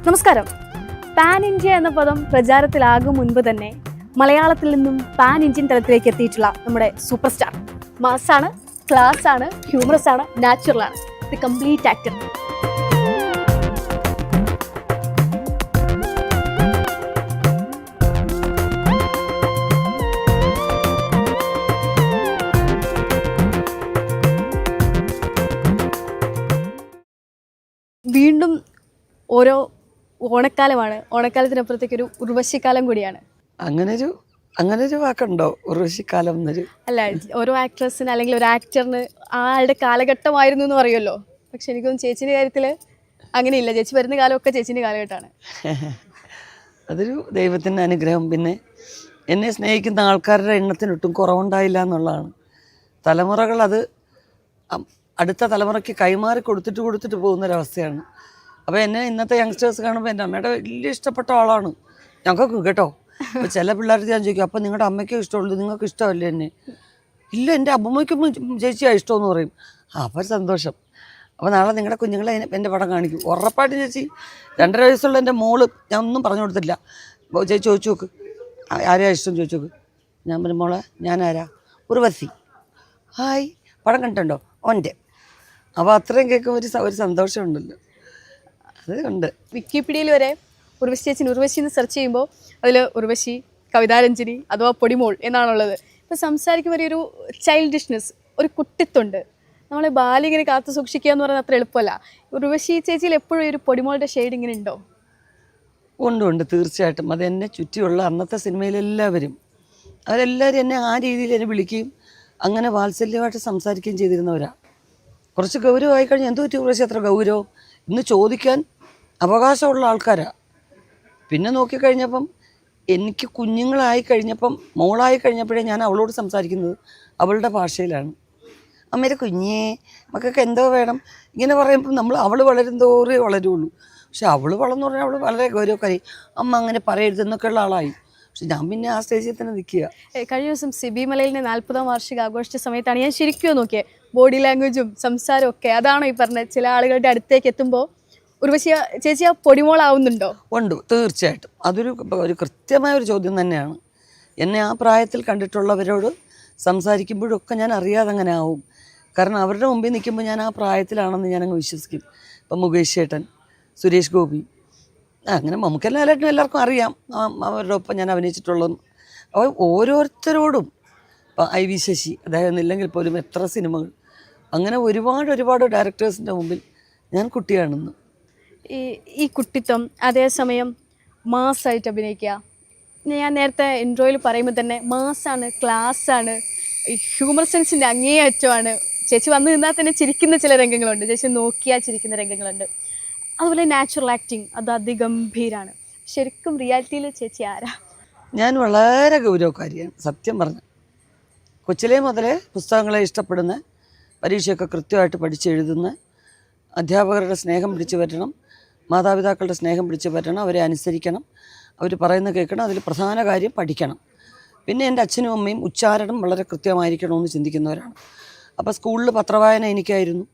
നമസ്കാരം. Pan India എന്ന പദം പ്രചാരത്തിലാകും മുൻപ് തന്നെ മലയാളത്തിൽ നിന്നും പാൻ ഇന്ത്യൻ തലത്തിലേക്ക് എത്തിയിട്ടുള്ള നമ്മുടെ സൂപ്പർ സ്റ്റാർ മാസാണ്, ക്ലാസ് ആണ്, ഹ്യൂമറസ് ആണ്, നാച്ചുറൽ ആണ്, ദി കംപ്ലീറ്റ് ആക്ടർ. വീണ്ടും ഓരോ ഓണക്കാലമാണ്. ഓണക്കാലത്തിനപ്പുറത്തേക്കൊരു ഉർവശിക്കാലം കൂടിയാണ്. അങ്ങനൊരു വാക്കുണ്ടോ, ഉർവശിക്കാലം എന്നൊരു? അല്ല, ഓരോ ആക്ട്രസിന് അല്ലെങ്കിൽ ഒരു ആക്ടറിന് ആളുടെ കാലഘട്ടമായിരുന്നു എന്ന് പറയുമല്ലോ. പക്ഷെ എനിക്കൊന്നും ചേച്ചിൻ്റെ കാര്യത്തിൽ അങ്ങനെയില്ല. ചേച്ചി വരുന്ന കാലമൊക്കെ ചേച്ചിൻ്റെ കാലഘട്ടമാണ്. അതൊരു ദൈവത്തിൻ്റെ അനുഗ്രഹം. പിന്നെ എന്നെ സ്നേഹിക്കുന്ന ആൾക്കാരുടെ എണ്ണത്തിനൊട്ടും കുറവുണ്ടായില്ല എന്നുള്ളതാണ്. തലമുറകൾ അത് അടുത്ത തലമുറയ്ക്ക് കൈമാറി കൊടുത്തിട്ട് പോകുന്നൊരവസ്ഥയാണ്. അപ്പോൾ എന്നെ ഇന്നത്തെ യങ്സ്റ്റേഴ്സ് കാണുമ്പോൾ എൻ്റെ അമ്മയുടെ വലിയ ഇഷ്ടപ്പെട്ട ആളാണ് ഞങ്ങൾക്ക് കേട്ടോ. അപ്പോൾ ചില പിള്ളേർക്ക് ഞാൻ ചോദിക്കും, അപ്പോൾ നിങ്ങളുടെ അമ്മയ്ക്കും ഇഷ്ടമുള്ളൂ, നിങ്ങൾക്ക് ഇഷ്ടമല്ലേ എന്നെ? ഇല്ല, എൻ്റെ അമ്മയ്ക്കും ചേച്ചിയാണ് ഇഷ്ടമെന്ന് പറയും. അപ്പോൾ സന്തോഷം. അപ്പോൾ നാളെ നിങ്ങളുടെ കുഞ്ഞുങ്ങളെ എൻ്റെ പടം കാണിക്കും ഉറപ്പായിട്ടും. ചേച്ചി 2.5 വയസ്സുള്ള എൻ്റെ മോള് ഞാൻ ഒന്നും പറഞ്ഞു കൊടുത്തില്ല. ചേച്ചി ചോദിച്ചു നോക്ക്, ആരെയാ ഇഷ്ടം ചോദിച്ചു നോക്ക്. ഞാൻ പറഞ്ഞു, മോളെ ഞാനാരാ? ഉർവശി. ഹായ്, പടം കണ്ടിട്ടുണ്ടോ? ഓൻ്റെ. അപ്പോൾ അത്രയും കേൾക്കുമ്പോൾ ഒരു സന്തോഷമുണ്ടല്ലോ, അത് ഉണ്ട്. വിക്കിപീഡിയയിൽ വരെ ഉർവശി ചേച്ചിന് ഉർവശി എന്ന് സെർച്ച് ചെയ്യുമ്പോൾ അതിൽ ഉർവശി, കവിതാരഞ്ജനി അഥവാ പൊടിമോൾ എന്നാണുള്ളത്. ഇപ്പോൾ സംസാരിക്കുമ്പോൾ ഒരു ചൈൽഡിഷ്നെസ്, ഒരു കുട്ടിത്വമുണ്ട്. നമ്മളെ ബാലിങ്ങനെ കാത്തു സൂക്ഷിക്കുക എന്ന് പറയുന്നത് അത്ര എളുപ്പമല്ല. ഉർവശി ചേച്ചിയിൽ എപ്പോഴും ഒരു പൊടിമോളുടെ ഷെയ്ഡ് ഇങ്ങനെ ഉണ്ടോ? ഉണ്ട്, തീർച്ചയായിട്ടും. അത് എന്നെ ചുറ്റിയുള്ള അന്നത്തെ സിനിമയിലെല്ലാവരും അവരെല്ലാവരും എന്നെ ആ രീതിയിൽ എന്നെ വിളിക്കുകയും അങ്ങനെ വാത്സല്യമായിട്ട് സംസാരിക്കുകയും ചെയ്തിരുന്നവരാണ്. കുറച്ച് ഗൗരവമായി കഴിഞ്ഞാൽ എന്ത് പറ്റി ഉർവശി അത്ര ഗൗരവം ഇന്ന് ചോദിക്കാൻ അവകാശമുള്ള ആൾക്കാരാണ്. പിന്നെ നോക്കിക്കഴിഞ്ഞപ്പം എനിക്ക് കുഞ്ഞുങ്ങളായി കഴിഞ്ഞപ്പം, മോളായി കഴിഞ്ഞപ്പോഴേ ഞാൻ അവളോട് സംസാരിക്കുന്നത് അവളുടെ ഭാഷയിലാണ്. അമ്മേരെ കുഞ്ഞേ, മക്കൾക്ക് എന്തോ വേണം ഇങ്ങനെ പറയുമ്പം അവൾ വളരുന്തോറേ വളരുള്ളൂ. പക്ഷെ അവൾ വളർന്നു പറഞ്ഞാൽ അവൾ വളരെ ഗൗരവക്കാരി. അമ്മ അങ്ങനെ പറയരുതെന്നൊക്കെയുള്ള ആളായി. പക്ഷെ ഞാൻ പിന്നെ ആ സ്റ്റേജിൽ തന്നെ നിൽക്കുക. കഴിഞ്ഞ ദിവസം സിബി മലയിലിൻ്റെ 40ാം വാർഷിക ആഘോഷിച്ച സമയത്താണ് ഞാൻ ശരിക്കും നോക്കിയത്. ബോഡി ലാംഗ്വേജും സംസാരവും ഒക്കെ അതാണോ ഈ പറഞ്ഞത്? ചില ആളുകളുടെ അടുത്തേക്ക് എത്തുമ്പോൾ ഉർവശി ചേച്ചി ആ പൊടിമോളാവുന്നുണ്ടോ? ഉണ്ട്, തീർച്ചയായിട്ടും. ഒരു കൃത്യമായ ഒരു ചോദ്യം തന്നെയാണ്. എന്നെ ആ പ്രായത്തിൽ കണ്ടിട്ടുള്ളവരോട് സംസാരിക്കുമ്പോഴൊക്കെ ഞാൻ അറിയാതെ അങ്ങനെ ആവും. കാരണം അവരുടെ മുമ്പിൽ നിൽക്കുമ്പോൾ ഞാൻ ആ പ്രായത്തിലാണെന്ന് ഞാനങ്ങ് വിശ്വസിക്കും. ഇപ്പം മുകേഷ് ചേട്ടൻ, സുരേഷ് ഗോപി, അങ്ങനെ നമുക്കെല്ലാവരും എല്ലാവർക്കും അറിയാം അവരുടെ ഒപ്പം ഞാൻ അഭിനയിച്ചിട്ടുള്ളതും. അപ്പോൾ ഓരോരുത്തരോടും ഇപ്പം IV ശശി, അദ്ദേഹം ഇല്ലെങ്കിൽ പോലും എത്ര സിനിമകൾ, അങ്ങനെ ഒരുപാട് ഡയറക്ടേഴ്സിൻ്റെ മുമ്പിൽ ഞാൻ കുട്ടിയാണെന്ന്. ഈ കുട്ടിത്വം അതേസമയം മാസ്സായിട്ട് അഭിനയിക്കുക. ഞാൻ നേരത്തെ ഇൻട്രോയിൽ പറയുമ്പോൾ തന്നെ മാസ്സാണ്, ക്ലാസ്സാണ്, ഹ്യൂമർ സെൻസിൻ്റെ അങ്ങേയറ്റമാണ്. ചേച്ചി വന്നു നിന്നാൽ തന്നെ ചിരിക്കുന്ന ചില രംഗങ്ങളുണ്ട്, ചേച്ചി നോക്കിയാൽ ചിരിക്കുന്ന രംഗങ്ങളുണ്ട്. അതുപോലെ നാച്ചുറൽ ആക്ടിങ് അത് അതിഗംഭീരമാണ്. ശരിക്കും റിയാലിറ്റിയിൽ ചേച്ചി ആരാ? ഞാൻ വളരെ ഗൗരവക്കാരിയാണ് സത്യം പറഞ്ഞ. കൊച്ചിലേ മുതലേ പുസ്തകങ്ങളെ ഇഷ്ടപ്പെടുന്ന, പരീക്ഷയൊക്കെ കൃത്യമായിട്ട് പഠിച്ചെഴുതുന്ന, അധ്യാപകരുടെ സ്നേഹം പിടിച്ചു പറ്റണം, മാതാപിതാക്കളുടെ സ്നേഹം പിടിച്ചു പറ്റണം, അവരെ അനുസരിക്കണം, അവർ പറയുന്നത് കേൾക്കണം, അതിൽ പ്രധാന കാര്യം പഠിക്കണം. പിന്നെ എൻ്റെ അച്ഛനും അമ്മയും ഉച്ചാരണം വളരെ കൃത്യമായിരിക്കണമെന്ന് ചിന്തിക്കുന്നവരാണ്. അപ്പോൾ സ്കൂളിൽ പത്രവായന എനിക്കായിരുന്നു.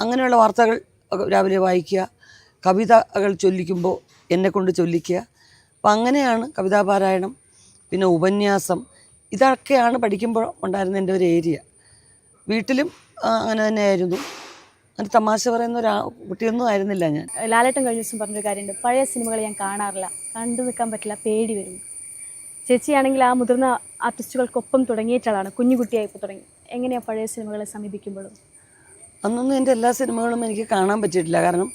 അങ്ങനെയുള്ള വാർത്തകൾ രാവിലെ വായിക്കുക, കവിതകൾ ചൊല്ലിക്കുമ്പോൾ എന്നെക്കൊണ്ട് ചൊല്ലിക്കുക. അപ്പം അങ്ങനെയാണ് കവിതാപാരായണം, പിന്നെ ഉപന്യാസം, ഇതൊക്കെയാണ് പഠിക്കുമ്പോൾ ഉണ്ടായിരുന്ന എൻ്റെ ഒരു ഏരിയ. വീട്ടിലും അങ്ങനെ തന്നെയായിരുന്നു. അങ്ങനെ തമാശ പറയുന്ന കുട്ടിയൊന്നും ആയിരുന്നില്ല ഞാൻ. ലാലേട്ടൻ കഴിഞ്ഞ ദിവസം പറഞ്ഞൊരു കാര്യമുണ്ട്, പഴയ സിനിമകൾ ഞാൻ കാണാറില്ല, കണ്ടു നിൽക്കാൻ പറ്റില്ല, പേടി വരും. ചേച്ചിയാണെങ്കിൽ ആ മുതിർന്ന ആർട്ടിസ്റ്റുകൾക്കൊപ്പം തുടങ്ങിയിട്ടാണ്, കുഞ്ഞുകുട്ടിയായിപ്പോൾ തുടങ്ങി. എങ്ങനെയാണ് പഴയ സിനിമകളെ സമീപിക്കുമ്പോഴും? അന്നൊന്നും എൻ്റെ എല്ലാ സിനിമകളും എനിക്ക് കാണാൻ പറ്റിയിട്ടില്ല. കാരണം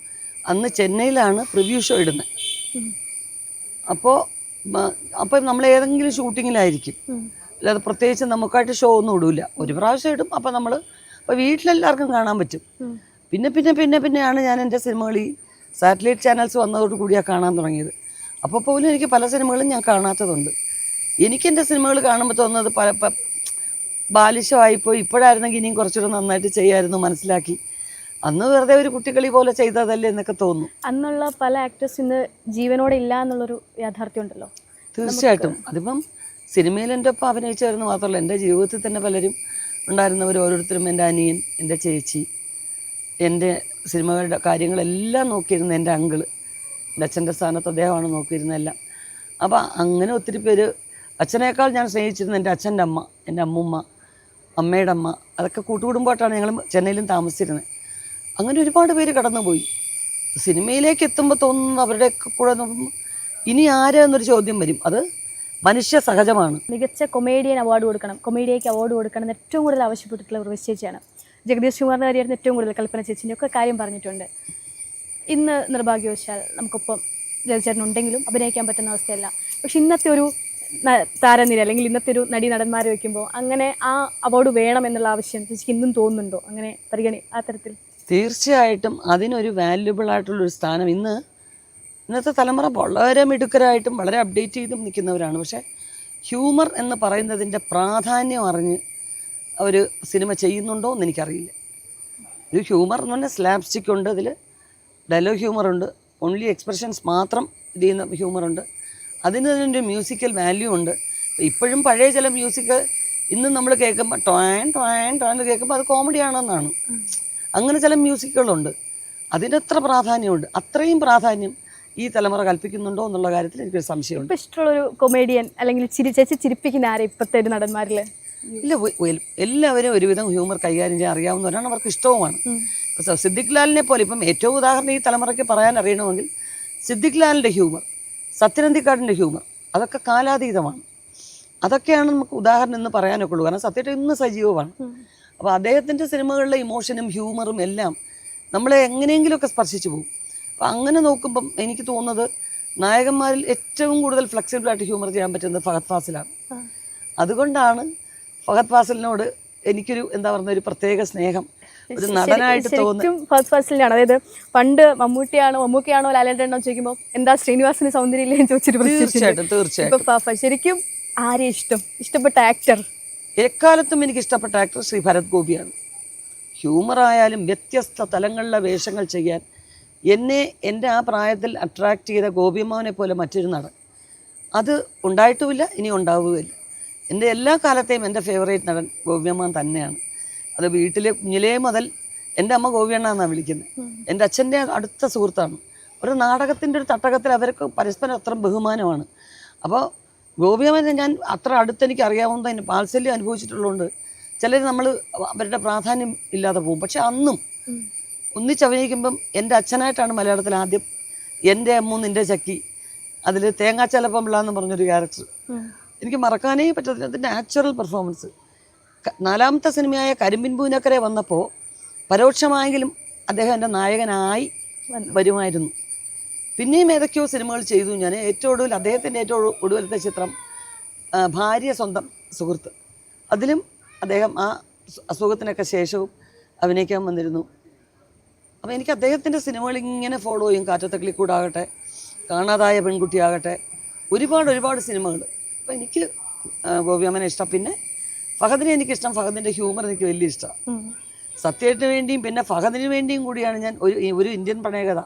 അന്ന് ചെന്നൈയിലാണ് പ്രിവ്യൂ ഷോ ഇടുന്നത്. അപ്പോൾ നമ്മൾ ഏതെങ്കിലും ഷൂട്ടിങ്ങിലായിരിക്കും, അല്ലാതെ പ്രത്യേകിച്ച് നമുക്കായിട്ട് ഷോ ഒന്നും ഇടില്ല. ഒരു പ്രാവശ്യം ഇടും, അപ്പോൾ വീട്ടിലെല്ലാവർക്കും കാണാൻ പറ്റും. പിന്നെയാണ് ഞാൻ എൻ്റെ സിനിമകൾ ഈ സാറ്റലൈറ്റ് ചാനൽസ് വന്നതോടു കൂടിയാണ് കാണാൻ തുടങ്ങിയത്. അപ്പോൾ പോലും എനിക്ക് പല സിനിമകളും ഞാൻ കാണാത്തതുണ്ട്. എനിക്കെൻ്റെ സിനിമകൾ കാണുമ്പോൾ തോന്നുന്നത് ബാലിശമായിപ്പോയി, ഇപ്പോഴായിരുന്നെങ്കിൽ ഇനിയും കുറച്ചുകൂടെ നന്നായിട്ട് ചെയ്യാമായിരുന്നു മനസ്സിലാക്കി. അന്ന് വെറുതെ ഒരു കുട്ടികളി പോലെ ചെയ്തതല്ലേ എന്നൊക്കെ തോന്നും. അന്നുള്ള പല ആക്ടേഴ്സ് ഇന്ന് ജീവനോടെ ഇല്ല എന്നുള്ളൊരു യാഥാർത്ഥ്യം ഉണ്ടല്ലോ. തീർച്ചയായിട്ടും. അതിപ്പം സിനിമയിൽ എൻ്റെ ഒപ്പം അഭിനയിച്ചായിരുന്നു മാത്രമല്ല, എൻ്റെ ജീവിതത്തിൽ തന്നെ പലരും ഉണ്ടായിരുന്നവർ ഓരോരുത്തരും, എൻ്റെ അനിയൻ, എൻ്റെ ചേച്ചി, എൻ്റെ സിനിമകളുടെ കാര്യങ്ങളെല്ലാം നോക്കിയിരുന്ന എൻ്റെ അങ്കിള്, എൻ്റെ അച്ഛൻ്റെ സ്ഥാനത്ത് അദ്ദേഹമാണ് നോക്കിയിരുന്നതെല്ലാം. അപ്പോൾ അങ്ങനെ ഒത്തിരി പേര്, അച്ഛനേക്കാൾ ഞാൻ സ്നേഹിച്ചിരുന്ന എൻ്റെ അച്ഛൻ്റെ അമ്മ, എൻ്റെ അമ്മൂമ്മ, അമ്മയുടെ അമ്മ, അതൊക്കെ കൂട്ടുകുടുംബമായിട്ടാണ് ഞങ്ങൾ ചെന്നൈയിലും താമസിച്ചിരുന്നത്. അങ്ങനെ ഒരുപാട് പേര് കടന്നുപോയി. സിനിമയിലേക്ക് എത്തുമ്പോൾ തോന്നുന്നു അവരുടെയൊക്കെ കൂടെ നോക്കുമ്പോൾ ഇനി ആരാ എന്നൊരു ചോദ്യം വരും. അത് മനുഷ്യ സഹജമാണ്. മികച്ച കൊമേഡിയൻ അവാർഡ് കൊടുക്കണം, കൊമേഡിയയ്ക്ക് അവാർഡ് കൊടുക്കണം എന്ന് ഏറ്റവും കൂടുതൽ ആവശ്യപ്പെട്ടിട്ടുള്ള ഒരു ചേച്ചിയാണ്. ജഗദീഷ് കുമാറിൻ്റെ കാര്യമായിരുന്നു ഏറ്റവും കൂടുതൽ, കൽപ്പന ചേച്ചിൻ്റെ ഒക്കെ കാര്യം പറഞ്ഞിട്ടുണ്ട്. ഇന്ന് നിർഭാഗ്യവശാൽ നമുക്കൊപ്പം ജയചേട്ടനുണ്ടെങ്കിലും അഭിനയിക്കാൻ പറ്റുന്ന അവസ്ഥയല്ല. പക്ഷെ ഇന്നത്തെ ഒരു താരനിര അല്ലെങ്കിൽ ഇന്നത്തെ ഒരു നടി നടന്മാരെ വയ്ക്കുമ്പോൾ അങ്ങനെ ആ അവാർഡ് വേണം എന്നുള്ള ആവശ്യം ചേച്ചിക്ക് ഇന്നും തോന്നുന്നുണ്ടോ? അങ്ങനെ ആ തരത്തിൽ തീർച്ചയായിട്ടും അതിനൊരു വാല്യുബിൾ ആയിട്ടുള്ളൊരു സ്ഥാനം ഇന്നത്തെ തലമുറ വളരെ മിടുക്കരായിട്ടും വളരെ അപ്ഡേറ്റ് ചെയ്തും നിൽക്കുന്നവരാണ്. പക്ഷേ ഹ്യൂമർ എന്ന് പറയുന്നതിൻ്റെ പ്രാധാന്യം അറിഞ്ഞ് അവർ സിനിമ ചെയ്യുന്നുണ്ടോ എന്ന് എനിക്കറിയില്ല. ഒരു ഹ്യൂമർ എന്ന് പറഞ്ഞാൽ സ്ലാപ്സ്റ്റിക് ഉണ്ട്, അതിൽ ഡയലോഗ് ഹ്യൂമറുണ്ട്, ഓൺലി എക്സ്പ്രഷൻസ് മാത്രം ഇത് ചെയ്യുന്ന ഹ്യൂമറുണ്ട്, അതിന് തന്നെ ഒരു മ്യൂസിക്കൽ വാല്യൂ ഉണ്ട്. ഇപ്പോഴും പഴയ ചില മ്യൂസിക് ഇന്നും നമ്മൾ കേൾക്കുമ്പോൾ ടോയൻ ടോയൻ ടോയൻ എന്ന് കേൾക്കുമ്പോൾ അത് കോമഡി ആണെന്നാണ്. അങ്ങനെ ചില മ്യൂസിക്കുകളുണ്ട്, അതിനെത്ര പ്രാധാന്യമുണ്ട്. അത്രയും പ്രാധാന്യം ഈ തലമുറ കൽപ്പിക്കുന്നുണ്ടോ എന്നുള്ള കാര്യത്തിൽ എനിക്കൊരു സംശയമുണ്ട്. ഇപ്പോൾ ഇഷ്ടമുള്ളൊരു കൊമേഡിയൻ അല്ലെങ്കിൽ ചേച്ചി ചിരിപ്പിക്കുന്ന ആരെ ഇപ്പോഴത്തെ ഒരു നടന്മാരിൽ? ഇല്ല, എല്ലാവരും ഒരുവിധം ഹ്യൂമർ കൈകാര്യം ചെയ്യാൻ അറിയാവുന്നവരാണ്, അവർക്ക് ഇഷ്ടവുമാണ്. ഇപ്പോൾ സിദ്ദിഖ് ലാലിനെ പോലെ ഇപ്പം ഏറ്റവും ഉദാഹരണം ഈ തലമുറയ്ക്ക് പറയാൻ അറിയണമെങ്കിൽ സിദ്ദിഖ് ലാലിൻ്റെ ഹ്യൂമർ, സത്യനന്ദിക്കാടിൻ്റെ ഹ്യൂമർ, അതൊക്കെ കാലാതീതമാണ്. അതൊക്കെയാണ് നമുക്ക് ഉദാഹരണം എന്ന് പറയാനൊക്കെ ഉള്ളൂ. കാരണം സത്യേട്ടൻ ഇന്ന് സജീവമാണ്. അപ്പോൾ അദ്ദേഹത്തിൻ്റെ സിനിമകളിലെ ഇമോഷനും ഹ്യൂമറും എല്ലാം നമ്മളെ എങ്ങനെയെങ്കിലുമൊക്കെ സ്പർശിച്ചു പോകും. അപ്പോൾ അങ്ങനെ നോക്കുമ്പം എനിക്ക് തോന്നുന്നത് നായകന്മാരിൽ ഏറ്റവും കൂടുതൽ ഫ്ലെക്സിബിളായിട്ട് ഹ്യൂമർ ചെയ്യാൻ പറ്റുന്നത് ഫഹദ് ഫാസിലാണ്. അതുകൊണ്ടാണ് ഫഹദ് ഫാസിലിനോട് എനിക്കൊരു എന്താ പറയുക ഒരു പ്രത്യേക സ്നേഹം, ഒരു നടനായിട്ട് തോന്നുന്നു ഫഹദ് ഫാസിലിനാണ്. അതായത് പണ്ട് മമ്മൂക്കയാണോ ലാലേട്ടനാണോ ചോദിക്കുമ്പോൾ എന്താ ശ്രീനിവാസിന് സൗന്ദര്യം ചോദിച്ചിട്ട് തീർച്ചയായിട്ടും ശരിക്കും ആരെ ഇഷ്ടപ്പെട്ട ആക്ടർ? എക്കാലത്തും എനിക്ക് ഇഷ്ടപ്പെട്ട ആക്ടർ ശ്രീ ഭരത് ഗോപിയാണ്. ഹ്യൂമറായാലും വ്യത്യസ്ത തലങ്ങളിലെ വേഷങ്ങൾ ചെയ്യാൻ എൻ്റെ ആ പ്രായത്തിൽ അട്രാക്റ്റ് ചെയ്ത ഗോപിയമ്മാവനെ പോലെ മറ്റൊരു നടൻ അത് ഉണ്ടായിട്ടുമില്ല, ഇനി ഉണ്ടാവുകയില്ല. എൻ്റെ എല്ലാ കാലത്തെയും എൻ്റെ ഫേവറേറ്റ് നടൻ ഗോപിയമ്മാവൻ തന്നെയാണ്. അത് വീട്ടിലെ കുഞ്ഞിലേ മുതൽ എൻ്റെ അമ്മ ഗോപിയണ്ണ എന്നാണ് വിളിക്കുന്നത്. എൻ്റെ അച്ഛൻ്റെ അടുത്ത സുഹൃത്താണ്. ഒരു നാടകത്തിൻ്റെ ഒരു തട്ടകത്തിൽ അവർക്ക് പരസ്പരം അത്ര ബഹുമാനമാണ്. അപ്പോൾ ഗോപിയമ്മനെ ഞാൻ അത്ര അടുത്തെനിക്ക് അറിയാവുന്നതിന് വാത്സല്യം അനുഭവിച്ചിട്ടുള്ളതുകൊണ്ട് ചിലർ നമ്മൾ അവരുടെ പ്രാധാന്യം ഇല്ലാതെ പോകും. പക്ഷെ അന്നും ഒന്നിച്ചഭിനയിക്കുമ്പം എൻ്റെ അച്ഛനായിട്ടാണ് മലയാളത്തിൽ ആദ്യം എൻ്റെ അമ്മ നിൻ്റെ ചക്കി, അതിൽ തേങ്ങാച്ചലപ്പം പിള്ള എന്ന് പറഞ്ഞൊരു ക്യാരക്ടർ എനിക്ക് മറക്കാനേ പറ്റത്തില്ല. അതിൻ്റെ നാച്ചുറൽ പെർഫോമൻസ്. നാലാമത്തെ സിനിമയായ കരിമ്പിൻ പൂനക്കരെ വന്നപ്പോൾ പരോക്ഷമായെങ്കിലും അദ്ദേഹം എൻ്റെ നായകനായി വരുമായിരുന്നു. പിന്നെയും ഏതൊക്കെയോ സിനിമകൾ ചെയ്തു ഞാൻ. ഏറ്റവും ഒടുവിൽ അദ്ദേഹത്തിൻ്റെ ഏറ്റവും ഒടുവിലത്തെ ചിത്രം ഭാര്യ സ്വന്തം സുഹൃത്ത്, അതിലും അദ്ദേഹം ആ അസുഖത്തിനൊക്കെ ശേഷവും അഭിനയിക്കാൻ വന്നിരുന്നു. അപ്പോൾ എനിക്ക് അദ്ദേഹത്തിൻ്റെ സിനിമകൾ ഇങ്ങനെ ഫോളോ ചെയ്യും. കാറ്റത്തെ കിളിക്കൂടാകട്ടെ, കാണാതായ പെൺകുട്ടിയാകട്ടെ, ഒരുപാട് സിനിമകൾ. അപ്പോൾ എനിക്ക് ഗോപിയമ്മനെ ഇഷ്ടം. പിന്നെ ഫഹദിനെ എനിക്കിഷ്ടം. ഫഹദിൻ്റെ ഹ്യൂമർ എനിക്ക് വലിയ ഇഷ്ടമാണ്. സത്യേട്ടന് വേണ്ടിയും പിന്നെ ഫഹദിന് വേണ്ടിയും കൂടിയാണ് ഞാൻ ഒരു ഇന്ത്യൻ പ്രണയകഥ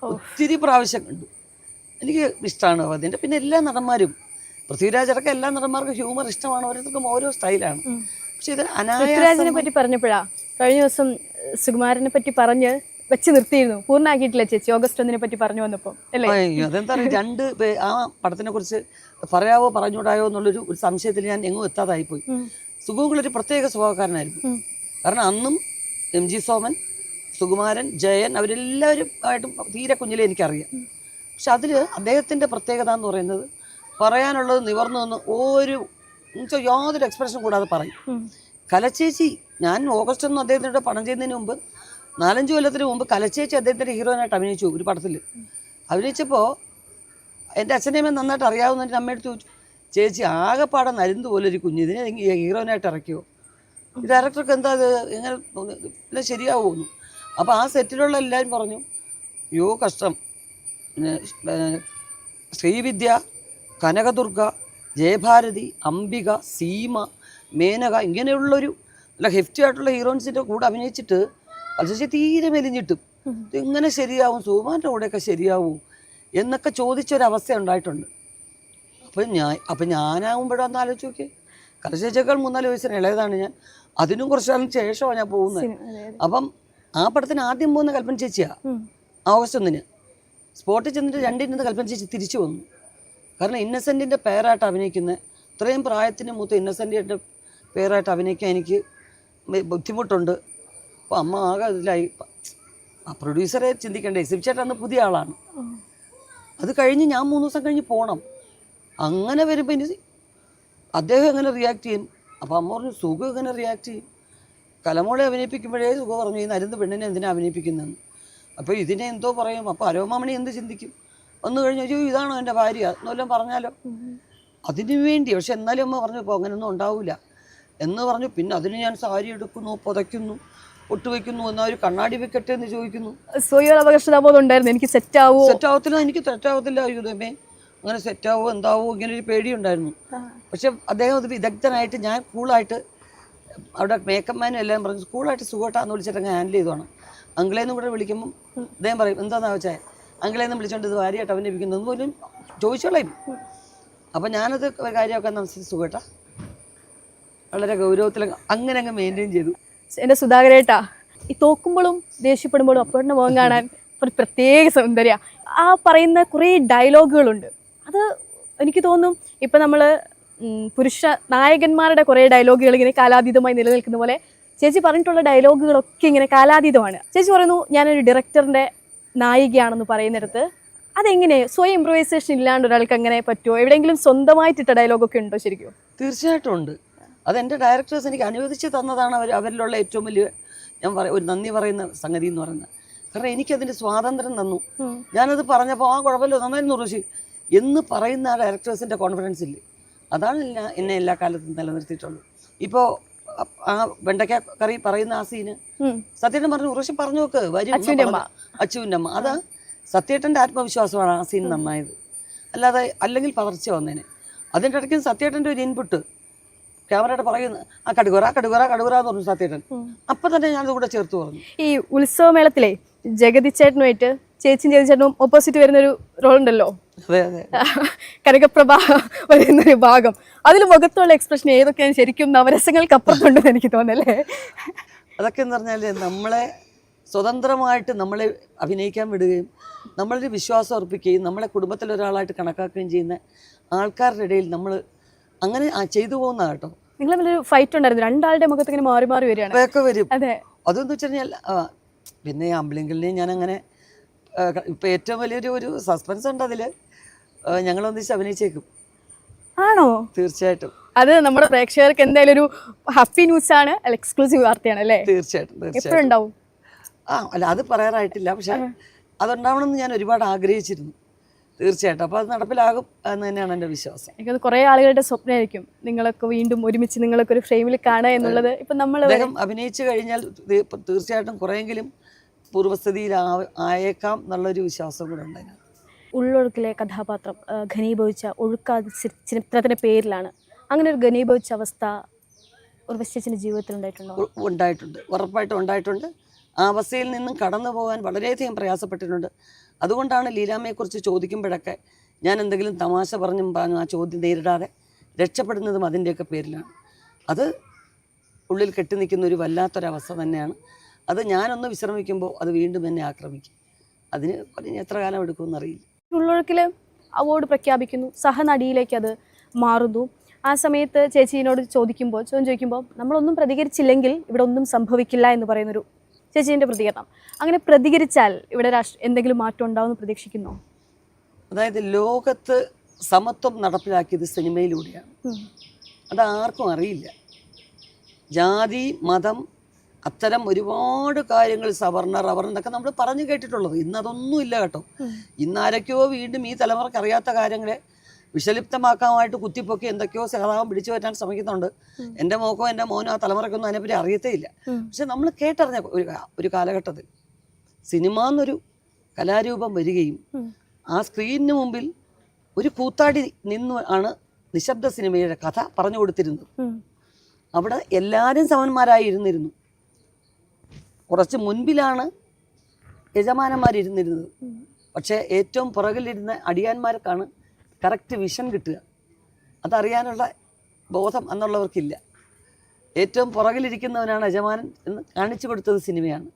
ഒത്തിരി പ്രാവശ്യം കണ്ടു. എനിക്ക് ഇഷ്ടമാണ് ഫഹദിൻ്റെ. പിന്നെ എല്ലാ നടന്മാരും, പൃഥ്വിരാജടക്കം എല്ലാ നടന്മാർക്കും ഹ്യൂമർ ഇഷ്ടമാണ്. ഓരോരുത്തർക്കും ഓരോ സ്റ്റൈലാണ്. പക്ഷെ ഇത് പൃഥ്വിരാജിനെ പറ്റി പറഞ്ഞപ്പോഴാ കഴിഞ്ഞ ദിവസം സുകുമാരനെ പറ്റി പറഞ്ഞ് വെച്ച് നിർത്തിയിരുന്നു, പൂർണ്ണമാക്കിയിട്ടില്ല ചേച്ചി. ഓഗസ്റ്റ് 1 പറ്റി പറഞ്ഞു വന്നപ്പോൾ അല്ലേ? അയ്യോ, അതെന്താ പറയുക, ആ പടത്തിനെ കുറിച്ച് പറയാവോ പറഞ്ഞൂടായോ എന്നുള്ളൊരു സംശയത്തിൽ ഞാൻ എങ്ങും എത്താതായിപ്പോയി. സുഗുങ്ങളൊരു പ്രത്യേക സ്വഭാവക്കാരനായിരുന്നു. കാരണം അന്നും MG സോമൻ, സുകുമാരൻ, ജയൻ അവരെല്ലാവരും ആയിട്ടും തീരെ കുഞ്ഞിലേ എനിക്കറിയാം. പക്ഷെ അതിൽ അദ്ദേഹത്തിൻ്റെ പ്രത്യേകത എന്ന് പറയുന്നത് പറയാനുള്ളത് നിവർന്നു നിന്ന് യാതൊരു എക്സ്പ്രഷൻ കൂടാതെ പറയും. കലച്ചേച്ചി, ഞാൻ ഓഗസ്റ്റ് 1 അദ്ദേഹത്തിൻ്റെ പടം ചെയ്യുന്നതിന് മുമ്പ് 4-5 കൊല്ലത്തിന് മുമ്പ് കലച്ചേച്ചി അദ്ദേഹത്തിൻ്റെ ഹീറോയിനായിട്ട് അഭിനയിച്ചു. ഒരു പടത്തിൽ അഭിനയിച്ചപ്പോൾ എൻ്റെ അച്ഛനെയും നന്നായിട്ട് അറിയാവുന്ന എൻ്റെ അമ്മയെടുത്ത് ചോദിച്ചു, ചേച്ചി ആകെപ്പാടെ നരുന്ന് പോലെ ഒരു കുഞ്ഞ്, ഇതിനെ ഹീറോയിനായിട്ട് ഇറക്കിയോ? ഈ ഡയറക്ടർക്ക് എന്താ അത് എങ്ങനെ ശരിയാവുമെന്നു. അപ്പോൾ ആ സെറ്റിലുള്ള എല്ലാവരും പറഞ്ഞു, യോ കഷ്ടം, ശ്രീവിദ്യ, കനകദുർഗ, ജയഭാരതി, അംബിക, സീമ, മേനക ഇങ്ങനെയുള്ളൊരു നല്ല ഹെഫ്റ്റി ആയിട്ടുള്ള ഹീറോയിൻസിൻ്റെ കൂടെ അഭിനയിച്ചിട്ട് കലച്ചേച്ചി തീരെ മെലിഞ്ഞിട്ടും ഇതെങ്ങനെ ശരിയാവും, സുകുമാരൻ്റെ കൂടെയൊക്കെ ശരിയാവും എന്നൊക്കെ ചോദിച്ചൊരവസ്ഥ ഉണ്ടായിട്ടുണ്ട്. അപ്പം ഞാനാകുമ്പോഴൊന്ന് ആലോചിച്ച് നോക്കിയേ, കലച്ചേച്ചിയേക്കാൾ 3-4 വയസ്സിന് ഇളയതാണ് ഞാൻ. അതിനും കുറച്ചാലും ശേഷമാണ് ഞാൻ പോകുന്നത്. അപ്പം ആ പടത്തിന് ആദ്യം പോകുന്ന കൽപ്പന ചേച്ചിയാണ് ഓഗസ്റ്റ് 1. സ്പോട്ടിൽ ചെന്നിട്ട് രണ്ടിൻ്റെ കൽപ്പന ചേച്ചി തിരിച്ചു വന്നു. കാരണം ഇന്നസെൻറ്റിൻ്റെ പേരായിട്ട് അഭിനയിക്കുന്ന ഇത്രയും പ്രായത്തിന് മൂത്ത ഇന്നസെൻറ്റിൻ്റെ പേരായിട്ട് അഭിനയിക്കാൻ എനിക്ക് ബുദ്ധിമുട്ടുണ്ട്. അപ്പോൾ അമ്മ ആകെ ഇതിലായി. ആ പ്രൊഡ്യൂസറെ ചിന്തിക്കണ്ടേ, സിബിച്ചേട്ടൻ അന്ന് പുതിയ ആളാണ്. അത് കഴിഞ്ഞ് ഞാൻ 3 ദിവസം കഴിഞ്ഞ് പോകണം. അങ്ങനെ വരുമ്പോൾ ഇനി അദ്ദേഹം എങ്ങനെ റിയാക്ട് ചെയ്യും? അപ്പോൾ അമ്മ പറഞ്ഞു സുഖം എങ്ങനെ റിയാക്ട് ചെയ്യും? കലമോളെ അഭിനയിപ്പിക്കുമ്പോഴേ സുഖം പറഞ്ഞു ഈ നരുന്ന് പെണ്ണിനെ എന്തിനാ അഭിനയിപ്പിക്കുന്നതെന്ന്. അപ്പോൾ ഇതിനെ എന്തോ പറയും. അപ്പോൾ അരോമാമണി എന്ത് ചിന്തിക്കും? വന്നു കഴിഞ്ഞാൽ അയ്യോ ഇതാണോ എൻ്റെ ഭാര്യ എന്നെല്ലാം പറഞ്ഞാലോ. അതിനു വേണ്ടി പക്ഷെ എന്നാലും അമ്മ പറഞ്ഞു ഇപ്പോൾ അങ്ങനെയൊന്നും ഉണ്ടാവില്ല എന്ന് പറഞ്ഞു. പിന്നെ അതിന് ഞാൻ സാരി എടുക്കുന്നു, പുതയ്ക്കുന്നു, ഒട്ടുവയ്ക്കുന്നു, എന്നാൽ ഒരു കണ്ണാടി വെക്കട്ടെ എന്ന് ചോദിക്കുന്നു. സ്വയം അപകർഷതാബോധം ഉണ്ടായിരുന്നു, എനിക്ക് സെറ്റാവത്തില്ല, എനിക്ക് തെറ്റാവത്തില്ല, അയ്യോമേ അങ്ങനെ സെറ്റാവോ എന്താവോ ഇങ്ങനെ ഒരു പേടിയുണ്ടായിരുന്നു. പക്ഷെ അദ്ദേഹം അത് വിദഗ്ധനായിട്ട് ഞാൻ കൂളായിട്ട് അവിടെ മേക്കപ്പ് മാനും എല്ലാം പറഞ്ഞു കൂളായിട്ട് സുഖമായിട്ടാന്ന് വിളിച്ചിട്ട് അങ്ങ് ഹാൻഡിൽ ചെയ്തോണം. അങ്കിളേന്നും കൂടെ വിളിക്കുമ്പം അദ്ദേഹം പറയും എന്താണെന്ന് വെച്ചാൽ അങ്കിളേന്നും വിളിച്ചോണ്ട് ഇത് ഭാര്യയായിട്ട് അഭിനയിപ്പിക്കുന്നത് പോലും ചോദിച്ചോളാം. അപ്പം ഞാനത് കാര്യമൊക്കെ മനസ്സിൽ സുഖമായിട്ടാ വളരെ ഗൗരവത്തിൽ അങ്ങനെ അങ്ങ് മെയിൻറ്റെയിൻ ചെയ്തു. എൻ്റെ സുധാകരേട്ടാ, ഈ തോക്കുമ്പോഴും ദേഷ്യപ്പെടുമ്പോഴും അപ്പോഴത്തെ മുഖം കാണാൻ ഒരു പ്രത്യേക സൗന്ദര്യ. ആ പറയുന്ന കുറേ ഡയലോഗുകളുണ്ട്. അത് എനിക്ക് തോന്നും ഇപ്പം നമ്മൾ പുരുഷ നായകന്മാരുടെ കുറേ ഡയലോഗുകൾ ഇങ്ങനെ കാലാതീതമായി നിലനിൽക്കുന്ന പോലെ ചേച്ചി പറഞ്ഞിട്ടുള്ള ഡയലോഗുകളൊക്കെ ഇങ്ങനെ കാലാതീതമാണ്. ചേച്ചി പറയുന്നു ഞാനൊരു ഡയറക്ടറിൻ്റെ നായികയാണെന്ന് പറയുന്നിടത്ത് അതെങ്ങനെ സ്വയം ഇംപ്രവൈസേഷൻ ഇല്ലാണ്ട് ഒരാൾക്ക് അങ്ങനെ പറ്റുമോ? എവിടെയെങ്കിലും സ്വന്തമായിട്ടിട്ട ഡയലോഗൊക്കെ ഉണ്ടോ ശരിക്കും? തീർച്ചയായിട്ടും ഉണ്ട്. അതെൻ്റെ ഡയറക്ടേഴ്സ് എനിക്ക് അനുവദിച്ച് തന്നതാണ്. അവരിലുള്ള ഏറ്റവും വലിയ ഒരു നന്ദി പറയുന്ന സംഗതി എന്ന് പറയുന്നത്. കാരണം എനിക്കതിൻ്റെ സ്വാതന്ത്ര്യം തന്നു. ഞാനത് പറഞ്ഞപ്പോൾ ആ കുഴപ്പമില്ല നന്നായിരുന്നു ഋഷി എന്ന് പറയുന്ന ആ ഡയറക്ടേഴ്സിൻ്റെ കോൺഫിഡൻസ് ഇല്ലേ, അതാണ് എന്നെ എല്ലാ കാലത്തും നിലനിർത്തിയിട്ടുള്ളൂ. ഇപ്പോൾ ആ വെണ്ടയ്ക്ക കറി പറയുന്ന ആ സീന് സത്യേട്ടൻ പറഞ്ഞു ഋഷി പറഞ്ഞു നോക്ക് വരും അച്ചുവിൻ്റെ അമ്മ. അത് സത്യേട്ടൻ്റെ ആത്മവിശ്വാസമാണ് ആ സീൻ നന്നായത്. അല്ലാതെ അല്ലെങ്കിൽ പകർച്ച വന്നേനെ. അതിൻ്റെ ഇടയ്ക്ക് സത്യേട്ടൻ്റെ ഒരു ഇൻപുട്ട് ക്യാമറയുടെ പറയുന്ന ആ കടുകുറ എന്ന് പറഞ്ഞു സത്യേട്ടൻ. അപ്പം തന്നെ ഞാനത് കൂടെ ചേർത്ത് പറഞ്ഞു. ഈ ഉത്സവമേളത്തിലെ ജഗതി ചേട്ടനുമായിട്ട് ചേച്ചിയും ജഗതി ചേട്ടനും ഓപ്പോസിറ്റ് വരുന്നൊരു റോൾ ഉണ്ടല്ലോ, അതെ അതെ കനകപ്രഭ വരുന്നൊരു ഭാഗം, അതിൽ മുഖത്തുള്ള എക്സ്പ്രഷൻ ഏതൊക്കെയാണ് ശരിക്കും നവരസങ്ങൾക്ക് അപ്പുറത്തുണ്ടെന്ന് എനിക്ക് തോന്നല്ലേ? അതൊക്കെ എന്ന് പറഞ്ഞാൽ നമ്മളെ സ്വതന്ത്രമായിട്ട് നമ്മളെ അഭിനയിക്കാൻ വിടുകയും നമ്മളൊരു വിശ്വാസം അർപ്പിക്കുകയും നമ്മളെ കുടുംബത്തിലൊരാളായിട്ട് കണക്കാക്കുകയും ചെയ്യുന്ന ആൾക്കാരുടെ ഇടയിൽ നമ്മൾ അങ്ങനെ ചെയ്തു പോകുന്ന കേട്ടോ. നിങ്ങൾ തമ്മിലൊരു ഫൈറ്റ് ഉണ്ടായിരുന്നു, രണ്ടാളുടെ മുഖത്ത് ഇങ്ങനെ മാറി മാറി വരികയാണ്. അതൊക്കെ വരും. അതെ, അതെന്ന് വെച്ച് കഴിഞ്ഞാൽ പിന്നെ അമ്പിളിങ്കലിനെയും ഞാനങ്ങനെ ഇപ്പം ഏറ്റവും വലിയൊരു സസ്പെൻസ് ഉണ്ട് അതിൽ. ഞങ്ങളൊന്നിച്ച് അഭിനയിച്ചേക്കും. ആണോ? തീർച്ചയായിട്ടും. അത് നമ്മുടെ പ്രേക്ഷകർക്ക് എന്തായാലും ഒരു ഹാപ്പി ന്യൂസ് ആണ്, എക്സ്ക്ലൂസീവ് വാർത്തയാണ് അല്ലേ? തീർച്ചയായിട്ടും. എപ്പോഴുണ്ടാവും? അല്ല അത് പറയാറായിട്ടില്ല, പക്ഷെ അതുണ്ടാവണമെന്ന് ഞാൻ ഒരുപാട് ആഗ്രഹിച്ചിരുന്നു. തീർച്ചയായിട്ടും. അപ്പോൾ അത് നടപ്പിലാകും എന്ന് തന്നെയാണ് എൻ്റെ വിശ്വാസം. എനിക്കത് കുറേ ആളുകളുടെ സ്വപ്നമായിരിക്കും നിങ്ങളൊക്കെ വീണ്ടും ഒരുമിച്ച് നിങ്ങളൊക്കെ ഒരു ഫ്രെയിമിൽ കാണുക എന്നുള്ളത്. ഇപ്പം നമ്മൾ അദ്ദേഹം അഭിനയിച്ചു കഴിഞ്ഞാൽ തീർച്ചയായിട്ടും കുറേയെങ്കിലും പൂർവ്വസ്ഥിതിയിൽ ആയേക്കാം എന്നുള്ളൊരു വിശ്വാസം കൂടെ ഉണ്ട് അതിനകത്ത്. ഉള്ളൊഴുക്കിലെ കഥാപാത്രം ഘനീഭവിച്ച ഒഴുക്കാതെ ചിത്രത്തിൻ്റെ പേരിലാണ്. അങ്ങനെ ഒരു ഘനീഭവിച്ച അവസ്ഥ ഉർവശിച്ചിൻ്റെ ജീവിതത്തിൽ ഉണ്ടായിട്ടുണ്ടോ? ഉണ്ടായിട്ടുണ്ട്, ഉറപ്പായിട്ടും ഉണ്ടായിട്ടുണ്ട്. ആ അവസ്ഥയിൽ നിന്നും കടന്നു പോകാൻ വളരെയധികം പ്രയാസപ്പെട്ടിട്ടുണ്ട്. അതുകൊണ്ടാണ് ലീലാമ്മയെക്കുറിച്ച് ചോദിക്കുമ്പോഴൊക്കെ ഞാൻ എന്തെങ്കിലും തമാശ പറഞ്ഞും ആ ചോദ്യം നേരിടാതെ രക്ഷപ്പെടുന്നതും അതിൻ്റെയൊക്കെ പേരിലാണ്. അത് ഉള്ളിൽ കെട്ടി നിൽക്കുന്ന ഒരു വല്ലാത്തൊരവസ്ഥ തന്നെയാണ്. അത് ഞാനൊന്ന് വിശ്രമിക്കുമ്പോൾ അത് വീണ്ടും എന്നെ ആക്രമിക്കും. അതിന് എത്ര കാലം എടുക്കുമെന്നറിയില്ല. ഉള്ളൊഴുക്കിൽ അവാർഡ് പ്രഖ്യാപിക്കുന്നു, സഹനടിയിലേക്ക് അത് മാറുന്നു. ആ സമയത്ത് ചേച്ചീനോട് ചോദ്യം ചോദിക്കുമ്പോൾ നമ്മളൊന്നും പ്രതികരിച്ചില്ലെങ്കിൽ ഇവിടെ ഒന്നും സംഭവിക്കില്ല എന്ന് പറയുന്നൊരു ചേച്ചീൻ്റെ പ്രതികരണം. അങ്ങനെ പ്രതികരിച്ചാൽ ഇവിടെ എന്തെങ്കിലും മാറ്റം ഉണ്ടാവുമെന്ന് പ്രതീക്ഷിക്കുന്നോ? അതായത് ലോകത്ത് സമത്വം നടപ്പിലാക്കിയത് സിനിമയിലൂടെയാണ്. അതാർക്കും അറിയില്ല. ജാതി മതം അത്തരം ഒരുപാട് കാര്യങ്ങൾ സവർണർ അവർ എന്നൊക്കെ നമ്മൾ പറഞ്ഞു കേട്ടിട്ടുള്ളത്. ഇന്ന് അതൊന്നും ഇല്ല കേട്ടോ. ഇന്നാരൊക്കെയോ വീണ്ടും ഈ തലമുറക്ക് അറിയാത്ത കാര്യങ്ങളെ വിഷലിപ്തമാക്കാനായിട്ട് കുത്തിപ്പൊക്കി എന്തൊക്കെയോ സഹതാപം പിടിച്ചു പറ്റാൻ ശ്രമിക്കുന്നുണ്ട്. എൻ്റെ മോക്കോ എൻ്റെ മോനോ ആ തലമുറക്കൊന്നും അതിനെപ്പറ്റി അറിയത്തേ ഇല്ല. പക്ഷെ നമ്മൾ കേട്ടറിഞ്ഞ ഒരു കാലഘട്ടത്തിൽ സിനിമ എന്നൊരു കലാരൂപം വരികയും ആ സ്ക്രീനിന് മുമ്പിൽ ഒരു കൂത്താടി നിന്ന് ആണ് നിശബ്ദ സിനിമയുടെ കഥ പറഞ്ഞു കൊടുത്തിരുന്നത്. അവിടെ എല്ലാവരും സമന്മാരായി ഇരുന്നിരുന്നു. കുറച്ച് മുൻപിലാണ് യജമാനന്മാരിരുന്നിരുന്നത്. പക്ഷേ ഏറ്റവും പുറകിലിരുന്ന അടിയാന്മാർക്കാണ് കറക്റ്റ് വിഷൻ കിട്ടുക. അതറിയാനുള്ള ബോധം അന്നുള്ളവർക്കില്ല. ഏറ്റവും പുറകിലിരിക്കുന്നവനാണ് യജമാനൻ എന്ന് കാണിച്ചു കൊടുത്തത് സിനിമയാണ്.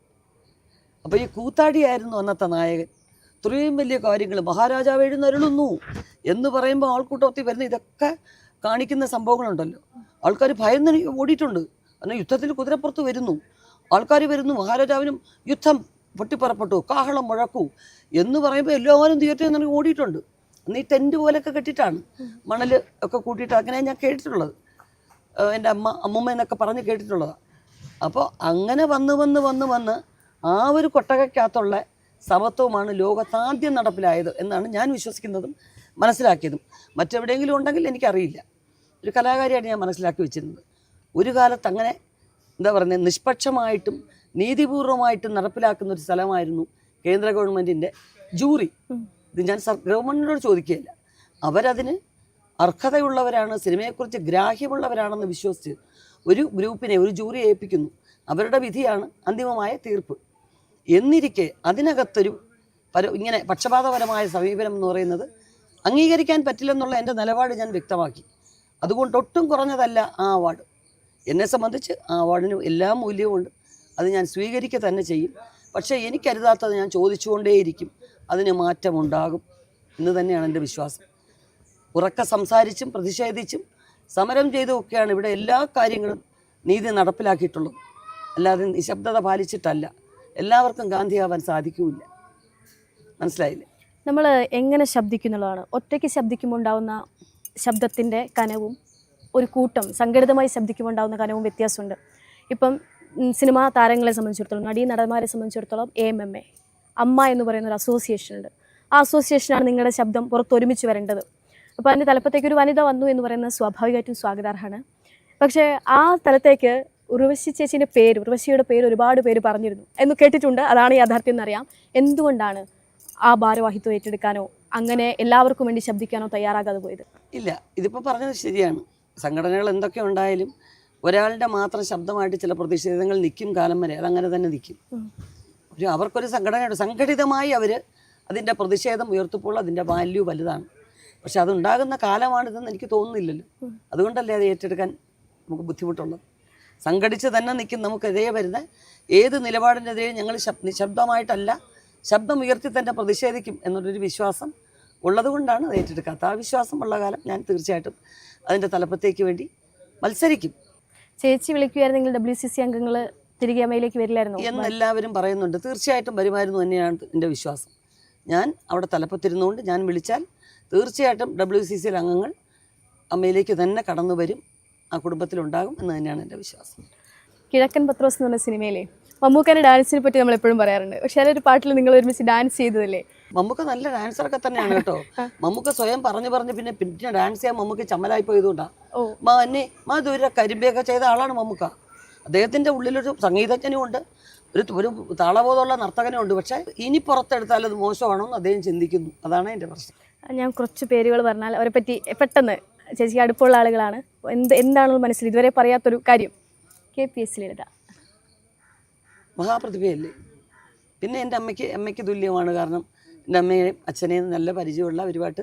അപ്പോൾ ഈ കൂത്താടിയായിരുന്നു അന്നത്തെ നായകൻ. ഇത്രയും വലിയ കാര്യങ്ങൾ മഹാരാജാവ് എഴുന്നരുളുന്നു എന്ന് പറയുമ്പോൾ ആൾക്കൂട്ടത്തിൽ വരുന്ന ഇതൊക്കെ കാണിക്കുന്ന സംഭവങ്ങളുണ്ടല്ലോ. ആൾക്കാർ ഭയന്ന് ഓടിയിട്ടുണ്ട്. കാരണം യുദ്ധത്തിൽ കുതിരപ്പുറത്ത് വരുന്നു, ആൾക്കാർ വരുന്നു, മഹാരാജാവിനും യുദ്ധം പൊട്ടിപ്പുറപ്പെട്ടു, കാഹളം മുഴക്കൂ എന്ന് പറയുമ്പോൾ എല്ലാവരും തിയേറ്ററിൽ നിന്ന് ഓടിയിട്ടുണ്ട്. അന്ന് ഈ ടെൻറ്റ് പോലെയൊക്കെ കെട്ടിയിട്ടാണ്, മണൽ ഒക്കെ കൂട്ടിയിട്ട്, അങ്ങനെ ഞാൻ കേട്ടിട്ടുള്ളത്. എൻ്റെ അമ്മൂമ്മ എന്നൊക്കെ പറഞ്ഞ് കേട്ടിട്ടുള്ളതാണ്. അപ്പോൾ അങ്ങനെ വന്ന് ആ ഒരു കൊട്ടകയ്ക്കകത്തുള്ള സമത്വമാണ് ലോകത്താദ്യം നടപ്പിലായത് എന്നാണ് ഞാൻ വിശ്വസിക്കുന്നതും മനസ്സിലാക്കിയതും. മറ്റെവിടെയെങ്കിലും ഉണ്ടെങ്കിൽ എനിക്കറിയില്ല. ഒരു കലാകാരിയാണ് ഞാൻ മനസ്സിലാക്കി വെച്ചിരുന്നത്. ഒരു കാലത്ത് അങ്ങനെ എന്താ പറയുന്നത്, നിഷ്പക്ഷമായിട്ടും നീതിപൂർവമായിട്ടും നടപ്പിലാക്കുന്ന ഒരു സ്ഥലമായിരുന്നു കേന്ദ്ര ഗവൺമെൻറ്റിൻ്റെ ജൂറി. ഇത് ഞാൻ ഗവൺമെൻറ്റിനോട് ചോദിക്കുകയില്ല. അവരതിന് അർഹതയുള്ളവരാണ്, സിനിമയെക്കുറിച്ച് ഗ്രാഹ്യമുള്ളവരാണെന്ന് വിശ്വസിച്ച് ഒരു ഗ്രൂപ്പിനെ, ഒരു ജൂറി ഏൽപ്പിക്കുന്നു. അവരുടെ വിധിയാണ് അന്തിമമായ തീർപ്പ്. എന്നിരിക്കെ അതിനകത്തൊരു ഇങ്ങനെ പക്ഷപാതപരമായ സമീപനം എന്ന് പറയുന്നത് അംഗീകരിക്കാൻ പറ്റില്ലെന്നുള്ള എൻ്റെ നിലപാട് ഞാൻ വ്യക്തമാക്കി. അതുകൊണ്ട് ഒട്ടും കുറഞ്ഞതല്ല ആ അവാർഡ്. എന്നെ സംബന്ധിച്ച് ആ അവാർഡിന് എല്ലാ മൂല്യവുമുണ്ട്. അത് ഞാൻ സ്വീകരിക്കുക തന്നെ ചെയ്യും. പക്ഷേ എനിക്കരുതാത്തത് ഞാൻ ചോദിച്ചുകൊണ്ടേയിരിക്കും. അതിന് മാറ്റമുണ്ടാകും എന്ന് തന്നെയാണ് എൻ്റെ വിശ്വാസം. ഉറക്കെ സംസാരിച്ചും പ്രതിഷേധിച്ചും സമരം ചെയ്തുമൊക്കെയാണ് ഇവിടെ എല്ലാ കാര്യങ്ങളും നീതി നടപ്പിലാക്കിയിട്ടുള്ളത്. അല്ലാതെ നിശബ്ദത പാലിച്ചിട്ടല്ല. എല്ലാവർക്കും ഗാന്ധിയാവാൻ സാധിക്കില്ല. മനസ്സിലായില്ലേ? നമ്മൾ എങ്ങനെ ശബ്ദിക്കുന്നുള്ളതാണ്. ഒറ്റയ്ക്ക് ശബ്ദിക്കുമ്പോൾ ഉണ്ടാകുന്ന ശബ്ദത്തിൻ്റെ കനവും ഒരു കൂട്ടം സംഘടിതമായി ശബ്ദിക്കുമ്പോൾ ഉണ്ടാകുന്ന കനവും വ്യത്യാസമുണ്ട്. ഇപ്പം സിനിമാ താരങ്ങളെ സംബന്ധിച്ചിടത്തോളം, നടന്മാരെ സംബന്ധിച്ചിടത്തോളം AMMA, അമ്മ എന്ന് പറയുന്ന ഒരു അസോസിയേഷൻ ഉണ്ട്. ആ അസോസിയേഷനാണ് നിങ്ങളുടെ ശബ്ദം പുറത്തൊരുമിച്ച് വരേണ്ടത്. അപ്പോൾ അതിൻ്റെ തലപ്പത്തേക്ക് ഒരു വനിത വന്നു എന്ന് പറയുന്നത് സ്വാഭാവികമായിട്ടും സ്വാഗതാർഹമാണ്. പക്ഷേ ആ തലത്തേക്ക് ഉർവശി ചേച്ചീൻ്റെ പേര്, ഉർവശിയുടെ പേര് ഒരുപാട് പേര് പറഞ്ഞിരുന്നു എന്ന് കേട്ടിട്ടുണ്ട്. അതാണ് യാഥാർത്ഥ്യം എന്നറിയാം. എന്തുകൊണ്ടാണ് ആ ഭാരവാഹിത്വം ഏറ്റെടുക്കാനോ അങ്ങനെ എല്ലാവർക്കും വേണ്ടി ശബ്ദിക്കാനോ തയ്യാറാകാതെ പോയത്? ഇല്ല, ഇതിപ്പോൾ പറഞ്ഞത് ശരിയാണ്. സംഘടനകൾ എന്തൊക്കെ ഉണ്ടായാലും ഒരാളുടെ മാത്രം ശബ്ദമായിട്ട് ചില പ്രതിഷേധങ്ങൾ നിൽക്കും കാലം വരെ. അതങ്ങനെ തന്നെ നിൽക്കും. അവർക്കൊരു സംഘടനയുണ്ട്, സംഘടിതമായി അവർ അതിൻ്റെ പ്രതിഷേധം ഉയർത്തുമ്പോൾ അതിൻ്റെ വാല്യൂ വലുതാണ്. പക്ഷെ അതുണ്ടാകുന്ന കാലമാണിതെന്ന് എനിക്ക് തോന്നുന്നില്ലല്ലോ. അതുകൊണ്ടല്ലേ അത് ഏറ്റെടുക്കാൻ നമുക്ക് ബുദ്ധിമുട്ടുള്ളത്. സംഘടിച്ച് തന്നെ നിൽക്കും. നമുക്കെതിരെ വരുന്ന ഏത് നിലപാടിനെതിരെ ഞങ്ങൾ നിശബ്ദമായിട്ടല്ല, ശബ്ദം ഉയർത്തി തന്നെ പ്രതിഷേധിക്കും എന്നുള്ളൊരു വിശ്വാസം ഉള്ളതുകൊണ്ടാണ് അത് ഏറ്റെടുക്കാത്ത. ആ വിശ്വാസം ഉള്ള കാലം ഞാൻ തീർച്ചയായിട്ടും അതിൻ്റെ തലപ്പത്തേക്ക് വേണ്ടി മത്സരിക്കും. ചേച്ചി വിളിക്കുമായിരുന്നെങ്കിൽ WCC അംഗങ്ങൾ തിരികെ അമ്മയിലേക്ക് വരില്ലായിരുന്നു എന്നെല്ലാവരും പറയുന്നുണ്ട്. തീർച്ചയായിട്ടും വരുമായിരുന്നു തന്നെയാണ് എൻ്റെ വിശ്വാസം. ഞാൻ അവിടെ തലപ്പത്തിരുന്നുകൊണ്ട് ഞാൻ വിളിച്ചാൽ തീർച്ചയായിട്ടും WCC അംഗങ്ങൾ അമ്മയിലേക്ക് തന്നെ കടന്നു വരും, ആ കുടുംബത്തിലുണ്ടാകും എന്ന് തന്നെയാണ് എൻ്റെ വിശ്വാസം. കിഴക്കൻ പത്രോസ് എന്ന് പറഞ്ഞ സിനിമയിലെ മമ്മൂക്കയുടെ ഡാൻസിനെ പറ്റി നമ്മൾ എപ്പോഴും പറയാറുണ്ട്. പക്ഷേ അതൊരു പാട്ടിൽ നിങ്ങൾ ഒരുമിച്ച് ഡാൻസ് ചെയ്തതല്ലേ? മമ്മൂക്ക നല്ല ഡാൻസറൊക്കെ തന്നെയാണ് കേട്ടോ. മമ്മൂക്ക സ്വയം പറഞ്ഞു പിന്നെ ഡാൻസ് ചെയ്യാൻ മമ്മൂക്ക് ചമ്മലായി പോയതുകൊണ്ടാണ്. ദൂര കരിമ്പയൊക്കെ ചെയ്ത ആളാണ് മമ്മൂക്ക. അദ്ദേഹത്തിൻ്റെ ഉള്ളിലൊരു സംഗീതജ്ഞനും ഉണ്ട്, ഒരു താളബോധമുള്ള നർത്തകനും ഉണ്ട്. പക്ഷേ ഇനി പുറത്തെടുത്താൽ അത് മോശമാണോ എന്ന് അദ്ദേഹം ചിന്തിക്കുന്നു. അതാണ് എൻ്റെ പ്രശ്നം. ഞാൻ കുറച്ച് പേരുകൾ പറഞ്ഞാൽ അവരെ പറ്റി പെട്ടെന്ന് ചേച്ചിക്ക് അടുപ്പുള്ള ആളുകളാണ്. എന്താണെന്ന് മനസ്സിൽ ഇതുവരെ പറയാത്തൊരു കാര്യം. KPS ലളിത മഹാപ്രതിഭയല്ലേ. പിന്നെ എൻ്റെ അമ്മയ്ക്ക് തുല്യമാണ്. കാരണം എൻ്റെ അമ്മയെയും അച്ഛനെയും നല്ല പരിചയമുള്ള, ഒരുപാട്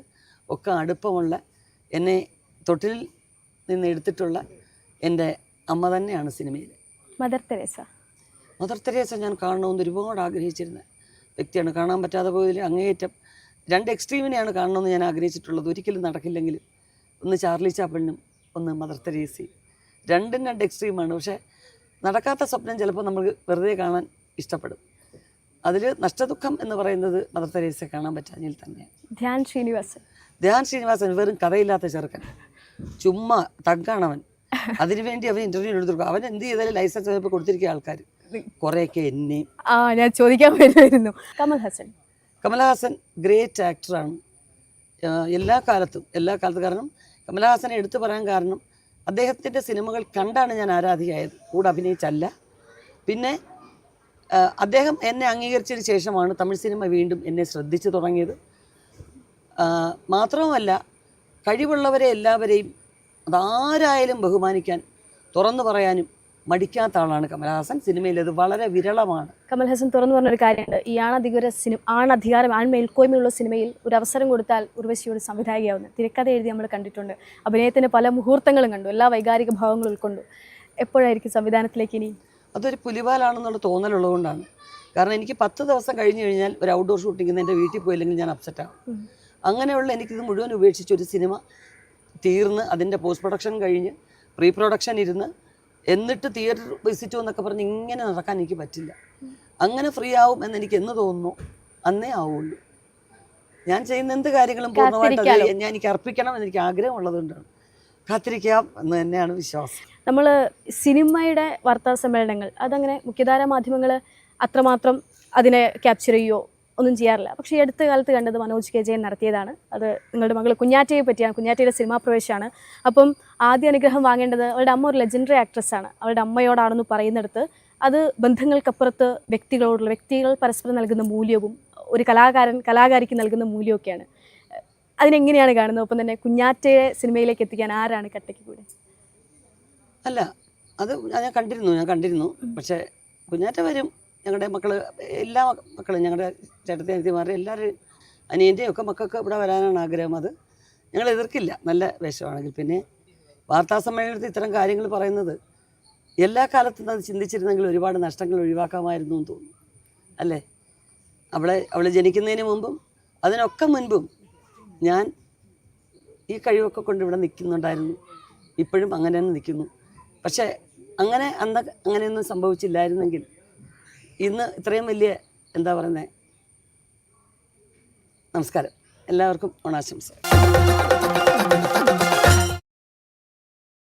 ഒക്കെ അടുപ്പമുള്ള, എന്നെ തൊട്ടിൽ നിന്ന് എടുത്തിട്ടുള്ള എൻ്റെ അമ്മ തന്നെയാണ് സിനിമയിൽ. മദർ തെരേസ ഞാൻ കാണണമെന്ന് ഒരുപാട് ആഗ്രഹിച്ചിരുന്ന വ്യക്തിയാണ്. കാണാൻ പറ്റാതെ പോയതിൽ അങ്ങേയറ്റം 2 എക്സ്ട്രീമിനെയാണ് കാണണമെന്ന് ഞാൻ ആഗ്രഹിച്ചിട്ടുള്ളത്. ഒരിക്കലും നടക്കില്ലെങ്കിലും ഒന്ന് ചാർലി ചാപ്ലിനും ഒന്ന് മദർ തെരേസയും. 2 എക്സ്ട്രീമാണ്. പക്ഷേ നടക്കാത്ത സ്വപ്നം ചിലപ്പോൾ നമുക്ക് വെറുതെ കാണാൻ ഇഷ്ടപ്പെടും. അതിൽ നഷ്ടദുഃഖം എന്ന് പറയുന്നത് മദർ തെരേസയെ കാണാൻ പറ്റാഞ്ഞിൽ തന്നെയാണ്. ധ്യാൻ ശ്രീനിവാസൻ വെറും കഥയില്ലാത്ത ചെറുക്കൻ, ചുമ്മാ തഗ്ഗാണവൻ. അതിനുവേണ്ടി അവൻ ഇൻ്റർവ്യൂ എടുത്തു. അവൻ എന്ത് ചെയ്താലും ലൈസൻസ് ഇപ്പോൾ കൊടുത്തിരിക്കുക ആൾക്കാർ കുറേയൊക്കെ എന്നെയും. ഞാൻ ചോദിക്കാൻ വരുമായിരുന്നു. കമൽഹാസൻ ഗ്രേറ്റ് ആക്ടറാണ് എല്ലാ കാലത്തും. കാരണം കമൽഹാസനെ എടുത്തു പറയാൻ കാരണം അദ്ദേഹത്തിൻ്റെ സിനിമകൾ കണ്ടാണ് ഞാൻ ആരാധികയായത്, കൂടെ അഭിനയിച്ചല്ല. പിന്നെ അദ്ദേഹം എന്നെ അംഗീകരിച്ചതിന് ശേഷമാണ് തമിഴ് സിനിമ വീണ്ടും എന്നെ ശ്രദ്ധിച്ചു തുടങ്ങിയത്. മാത്രവുമല്ല, കഴിവുള്ളവരെ എല്ലാവരെയും അതാരായാലും ബഹുമാനിക്കാൻ, തുറന്നു പറയാനും മടിക്കാത്ത ആളാണ് കമൽഹാസൻ. സിനിമയിൽ അത് വളരെ വിരളമാണ്. കമൽഹാസൻ തുറന്നു പറഞ്ഞൊരു കാര്യമുണ്ട്. ഈ ആണധികാരം, ആൺമേൽക്കോയ്മയുള്ള സിനിമയിൽ ഒരു അവസരം കൊടുത്താൽ ഉർവശിയോട് സംവിധായികയാവുന്നു. തിരക്കഥ എഴുതി നമ്മൾ കണ്ടിട്ടുണ്ട്. അഭിനയത്തിന് പല മുഹൂർത്തങ്ങളും കണ്ടു, എല്ലാ വൈകാരിക ഭാവങ്ങളും ഉൾക്കൊണ്ടു. എപ്പോഴായിരിക്കും സംവിധാനത്തിലേക്ക് ഇനി? അതൊരു പുലിവാലാണെന്നുള്ള തോന്നലുള്ളതുകൊണ്ടാണ്. കാരണം എനിക്ക് 10 ദിവസം കഴിഞ്ഞ് കഴിഞ്ഞാൽ ഒരു ഔട്ട്ഡോർ ഷൂട്ടിങ്ങിന് എൻ്റെ വീട്ടിൽ പോയില്ലെങ്കിൽ ഞാൻ അപ്സെറ്റാകും. അങ്ങനെയുള്ള എനിക്കിത് മുഴുവൻ ഉപേക്ഷിച്ച് ഒരു സിനിമ തീർന്ന് അതിൻ്റെ പോസ്റ്റ് പ്രൊഡക്ഷൻ കഴിഞ്ഞ് പ്രീ പ്രൊഡക്ഷൻ ഇരുന്ന് എന്നിട്ട് തിയേറ്റർ വിസിറ്റ് എന്നൊക്കെ പറഞ്ഞ് ഇങ്ങനെ നടക്കാൻ എനിക്ക് പറ്റില്ല. അങ്ങനെ ഫ്രീ ആവും എന്ന് എനിക്ക് എന്ന് തോന്നുന്നു അന്നേ ആവുള്ളൂ. ഞാൻ ചെയ്യുന്ന എന്ത് കാര്യങ്ങളും പൂർണ്ണമായിട്ട് എനിക്ക് അർപ്പിക്കണം എന്നെനിക്ക് ആഗ്രഹമുള്ളതുകൊണ്ടാണ്. കാത്തിരിക്കാം എന്ന് തന്നെയാണ് വിശ്വാസം. നമ്മൾ സിനിമയുടെ വാർത്താ സമ്മേളനങ്ങൾ അതങ്ങനെ മുഖ്യധാര മാധ്യമങ്ങൾ അത്രമാത്രം അതിനെ ക്യാപ്ചർ ചെയ്യുകയോ ഒന്നും ചെയ്യാറില്ല. പക്ഷേ ഈ അടുത്ത കാലത്ത് കണ്ടത് മനോജ് കെ ജയൻ നടത്തിയതാണ്. അത് നിങ്ങളുടെ മകൾ കുഞ്ഞാറ്റയെ പറ്റിയാണ്. കുഞ്ഞാറ്റയുടെ സിനിമാ പ്രവേശമാണ്. അപ്പം ആദ്യ അനുഗ്രഹം വാങ്ങേണ്ടത് അവളുടെ അമ്മ ഒരു ലെജൻഡറി ആക്ട്രസ്സാണ്, അവളുടെ അമ്മയോടാണെന്ന് പറയുന്നിടത്ത് അത് ബന്ധങ്ങൾക്കപ്പുറത്ത് വ്യക്തികൾ പരസ്പരം നൽകുന്ന മൂല്യവും ഒരു കലാകാരിക്ക് നൽകുന്ന മൂല്യമൊക്കെയാണ്. അതിനെങ്ങനെയാണ് കാണുന്നത്? ഒപ്പം തന്നെ കുഞ്ഞാറ്റയെ സിനിമയിലേക്ക് എത്തിക്കാൻ ആരാണ് കട്ടയ്ക്ക് കൂടെ? അല്ല, അത് ഞാൻ കണ്ടിരുന്നു. പക്ഷേ കുഞ്ഞാറ്റ വരും. ഞങ്ങളുടെ മക്കൾ, എല്ലാ മക്കളും, ഞങ്ങളുടെ ചേട്ടത്തി അനിയത്തിമാരുടെ എല്ലാവരും അനിയൻ്റെയും ഒക്കെ മക്കൾക്ക് ഇവിടെ വരാനാണ് ആഗ്രഹം. അത് ഞങ്ങൾ എതിർക്കില്ല, നല്ല വേഷമാണെങ്കിൽ. പിന്നെ വാർത്താ സമ്മേളനത്തിൽ ഇത്തരം കാര്യങ്ങൾ പറയുന്നത് എല്ലാ കാലത്തും അത് ചിന്തിച്ചിരുന്നെങ്കിൽ ഒരുപാട് നഷ്ടങ്ങൾ ഒഴിവാക്കാമായിരുന്നു എന്ന് തോന്നുന്നു, അല്ലേ? അവൾ ജനിക്കുന്നതിന് മുമ്പും അതിനൊക്കെ മുൻപും ഞാൻ ഈ കഴിവൊക്കെ കൊണ്ട് ഇവിടെ നിൽക്കുന്നുണ്ടായിരുന്നു. ഇപ്പോഴും അങ്ങനെ തന്നെ നിൽക്കുന്നു. പക്ഷേ അങ്ങനെയൊന്നും സംഭവിച്ചില്ലായിരുന്നെങ്കിൽ ഇന്ന് ഇത്രയും വലിയ എന്താ പറയുന്നത്. നമസ്കാരം, എല്ലാവർക്കും ഓണാശംസ.